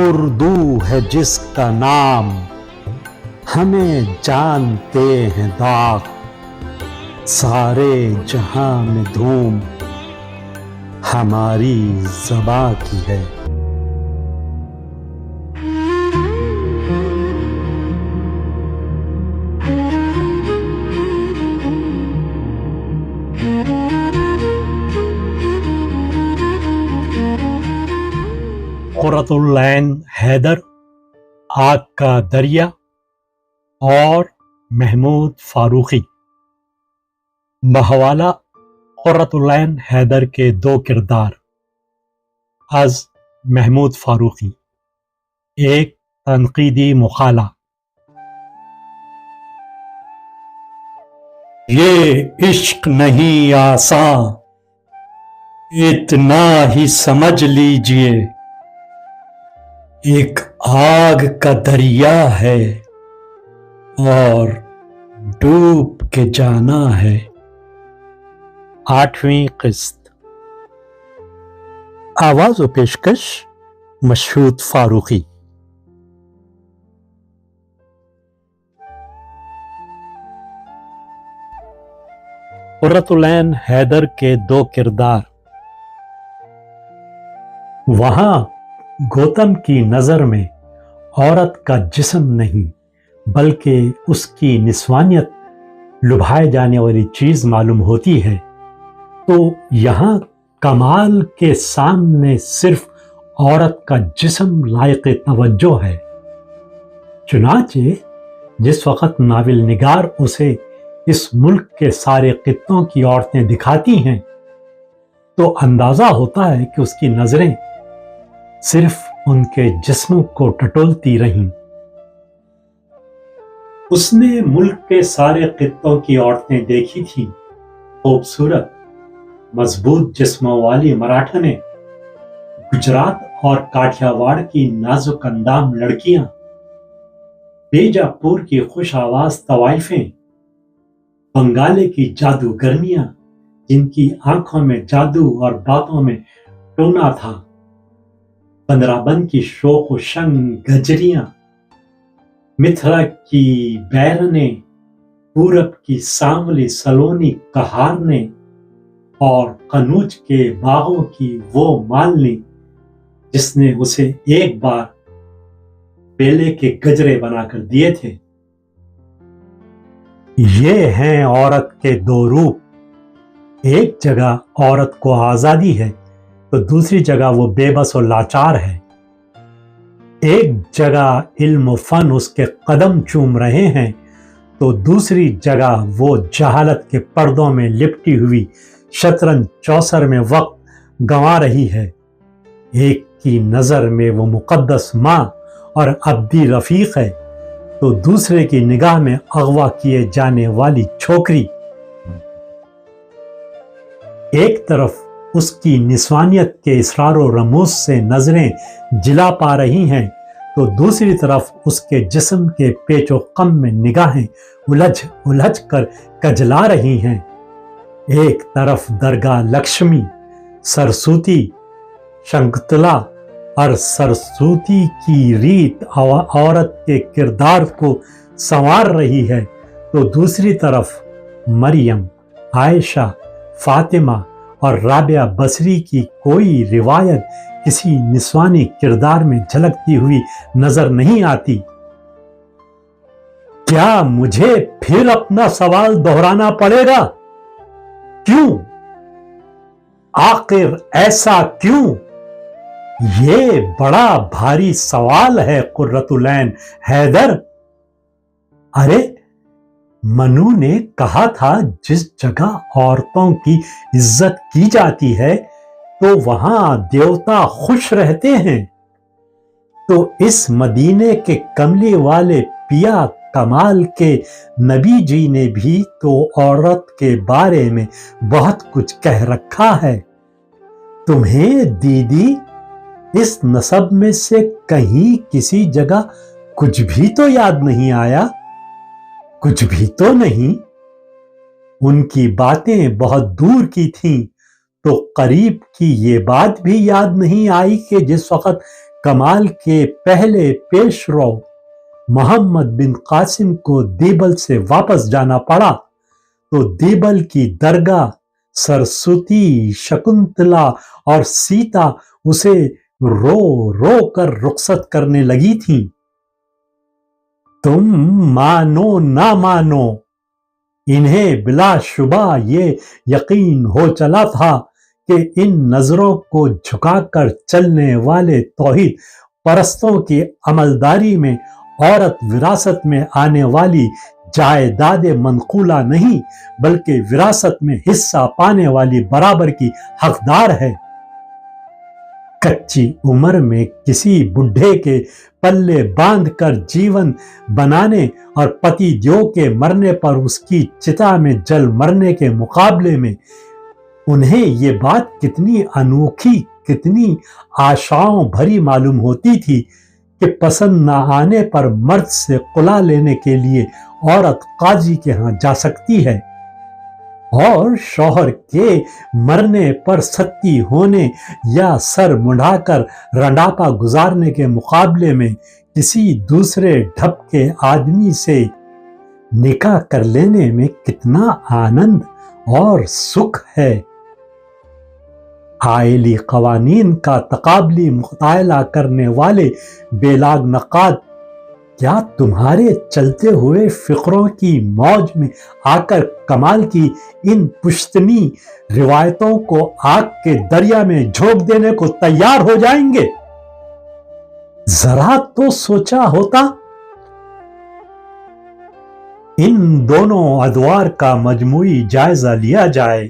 اردو ہے جس کا نام ہمیں جانتے ہیں داغ، سارے جہاں میں دھوم ہماری زباں کی ہے۔ قرۃ العین حیدر، آگ کا دریا اور محمود فاروقی۔ بحوالہ قرۃ العین حیدر کے دو کردار از محمود فاروقی۔ ایک تنقیدی مقالہ۔ یہ عشق نہیں آساں، اتنا ہی سمجھ لیجئے، ایک آگ کا دریا ہے اور ڈوب کے جانا ہے۔ 8ویں قسط۔ آواز و پیشکش مشہود فاروقی۔ قرۃ العین حیدر کے دو کردار۔ وہاں گوتم کی نظر میں عورت کا جسم نہیں بلکہ اس کی نسوانیت لبھائے جانے والی چیز معلوم ہوتی ہے، تو یہاں کمال کے سامنے صرف عورت کا جسم لائق توجہ ہے۔ چنانچہ جس وقت ناول نگار اسے اس ملک کے سارے خطوں کی عورتیں دکھاتی ہیں تو اندازہ ہوتا ہے کہ اس کی نظریں صرف ان کے جسموں کو ٹٹولتی رہیں۔ اس نے ملک کے سارے خطوں کی عورتیں دیکھی تھیں، خوبصورت مضبوط جسموں والی مراٹھنیں، گجرات اور کاٹھیا واڑ کی نازک اندام لڑکیاں، بیجاپور کی خوش آواز طوائفیں، بنگالے کی جادوگرنیاں جن کی آنکھوں میں جادو اور باتوں میں ٹونا تھا، بندرابن کی شوق و شنگ گجریاں، متھرا کی بیرنیں، پورب کی سانولی سلونی کہارنیں اور قنوج کے باغوں کی وہ مالنی جس نے اسے ایک بار بیلے کے گجرے بنا کر دیے تھے۔ یہ ہیں عورت کے دو روپ۔ ایک جگہ عورت کو آزادی ہے تو دوسری جگہ وہ بے بس و لاچار ہے۔ ایک جگہ علم و فن اس کے قدم چوم رہے ہیں تو دوسری جگہ وہ جہالت کے پردوں میں لپٹی ہوئی شطرنج چوسر میں وقت گنوا رہی ہے۔ ایک کی نظر میں وہ مقدس ماں اور ابدی رفیق ہے تو دوسرے کی نگاہ میں اغوا کیے جانے والی چھوکری۔ ایک طرف اس کی نسوانیت کے اسرار و رموز سے نظریں جلا پا رہی ہیں تو دوسری طرف اس کے جسم کے پیچ و خم میں نگاہیں الجھ الجھ کر کجلا رہی ہیں۔ ایک طرف درگاہ لکشمی سرسوتی شنکتلا اور سرسوتی کی ریت عورت کے کردار کو سنوار رہی ہے تو دوسری طرف مریم، عائشہ، فاطمہ اور رابعہ بصری کی کوئی روایت کسی نسوانی کردار میں جھلکتی ہوئی نظر نہیں آتی۔ کیا مجھے پھر اپنا سوال دہرانا پڑے گا؟ کیوں؟ آخر ایسا کیوں؟ یہ بڑا بھاری سوال ہے قرۃ العین حیدر۔ ارے منو نے کہا تھا جس جگہ عورتوں کی عزت کی جاتی ہے تو وہاں دیوتا خوش رہتے ہیں، تو اس مدینے کے کملی والے پیا کمال کے نبی جی نے بھی تو عورت کے بارے میں بہت کچھ کہہ رکھا ہے۔ تمہیں دیدی اس نسب میں سے کہیں کسی جگہ کچھ بھی تو یاد نہیں آیا؟ کچھ بھی تو نہیں؟ ان کی باتیں بہت دور کی تھیں تو قریب کی یہ بات بھی یاد نہیں آئی کہ جس وقت کمال کے پہلے پیش رو محمد بن قاسم کو دیبل سے واپس جانا پڑا تو دیبل کی درگاہ سرسوتی، شکنتلا اور سیتا اسے رو رو کر رخصت کرنے لگی تھیں۔ تم مانو نہ مانو، انہیں بلا شبہ یہ یقین ہو چلا تھا کہ ان نظروں کو جھکا کر چلنے والے توحید پرستوں کی عملداری میں عورت وراثت میں آنے والی جائیداد منقولہ نہیں بلکہ وراثت میں حصہ پانے والی برابر کی حقدار ہے۔ کچی عمر میں کسی بڈھے کے پلے باندھ کر جیون بنانے اور پتی دیو کے مرنے پر اس کی چتا میں جل مرنے کے مقابلے میں انہیں یہ بات کتنی انوکھی، کتنی آشاؤں بھری معلوم ہوتی تھی کہ پسند نہ آنے پر مرد سے قلا لینے کے لیے عورت قاضی کے ہاں جا سکتی ہے، اور شوہر کے مرنے پر ستی ہونے یا سر مڑا کر رنڈاپا گزارنے کے مقابلے میں کسی دوسرے ڈھپ کے آدمی سے نکاح کر لینے میں کتنا آنند اور سکھ ہے۔ آئلی قوانین کا تقابلی مطالعہ کرنے والے بیلاگ نقاد کیا تمہارے چلتے ہوئے فقروں کی موج میں آ کر کمال کی ان پشتنی روایتوں کو آگ کے دریا میں جھونک دینے کو تیار ہو جائیں گے؟ ذرا تو سوچا ہوتا۔ ان دونوں ادوار کا مجموعی جائزہ لیا جائے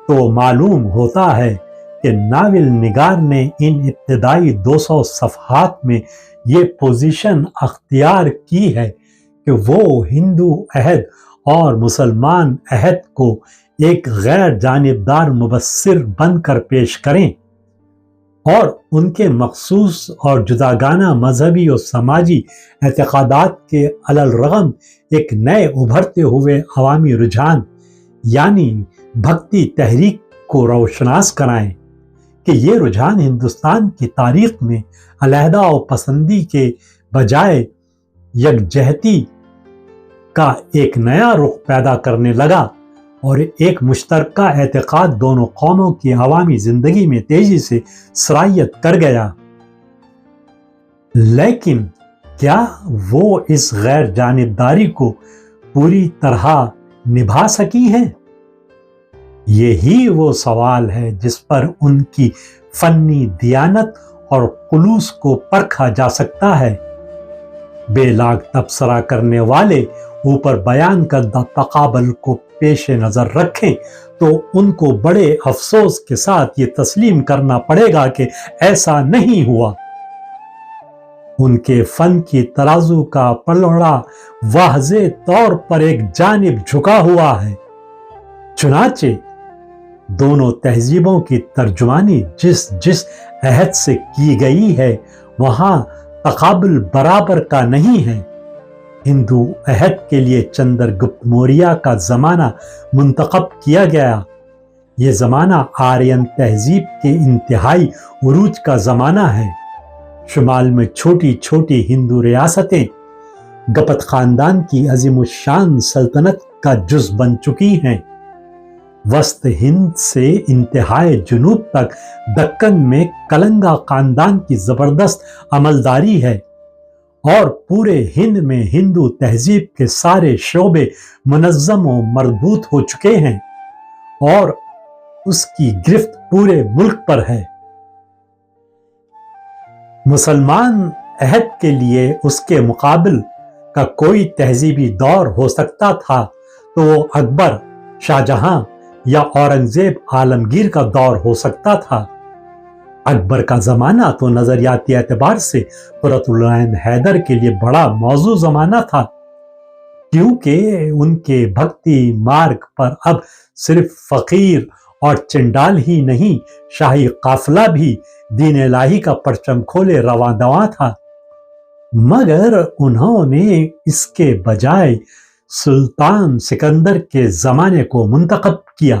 تو معلوم ہوتا ہے کہ ناول نگار نے ان ابتدائی 200 صفحات میں یہ پوزیشن اختیار کی ہے کہ وہ ہندو عہد اور مسلمان عہد کو ایک غیر جانبدار مبصر بن کر پیش کریں، اور ان کے مخصوص اور جداگانہ مذہبی اور سماجی اعتقادات کے علی الرغم ایک نئے ابھرتے ہوئے عوامی رجحان یعنی بھکتی تحریک کو روشناس کرائیں کہ یہ رجحان ہندوستان کی تاریخ میں علیحدہ و پسندی کے بجائے یکجہتی کا ایک نیا رخ پیدا کرنے لگا اور ایک مشترکہ اعتقاد دونوں قوموں کی عوامی زندگی میں تیزی سے سرایت کر گیا۔ لیکن کیا وہ اس غیر جانبداری کو پوری طرح نبھا سکی ہیں؟ یہی وہ سوال ہے جس پر ان کی فنی دیانت اور خلوص کو پرکھا جا سکتا ہے۔ بے لاگ تبصرہ کرنے والے اوپر بیان کردہ تقابل کو پیش نظر رکھیں تو ان کو بڑے افسوس کے ساتھ یہ تسلیم کرنا پڑے گا کہ ایسا نہیں ہوا۔ ان کے فن کی ترازو کا پلڑا واضح طور پر ایک جانب جھکا ہوا ہے۔ چنانچہ دونوں تہذیبوں کی ترجمانی جس جس عہد سے کی گئی ہے وہاں تقابل برابر کا نہیں ہے۔ ہندو عہد کے لیے چندر گپت موریہ کا زمانہ منتخب کیا گیا۔ یہ زمانہ آرین تہذیب کے انتہائی عروج کا زمانہ ہے۔ شمال میں چھوٹی چھوٹی ہندو ریاستیں گپت خاندان کی عظیم الشان سلطنت کا جز بن چکی ہیں۔ وسط ہند سے انتہائی جنوب تک دکن میں کلنگا خاندان کی زبردست عملداری ہے، اور پورے ہند میں ہندو تہذیب کے سارے شعبے منظم و مربوط ہو چکے ہیں اور اس کی گرفت پورے ملک پر ہے۔ مسلمان عہد کے لیے اس کے مقابل کا کوئی تہذیبی دور ہو سکتا تھا تو وہ اکبر، شاہجہاں یا اورنگزیب عالمگیر کا دور ہو سکتا تھا۔ اکبر کا زمانہ تو نظریاتی اعتبار سے قرۃ العین حیدر کے لیے بڑا موزوں زمانہ تھا، کیونکہ ان کے بھکتی مارگ پر اب صرف فقیر اور چنڈال ہی نہیں، شاہی قافلہ بھی دین الہی کا پرچم کھولے رواں دواں تھا۔ مگر انہوں نے اس کے بجائے سلطان سکندر کے زمانے کو منتخب کیا۔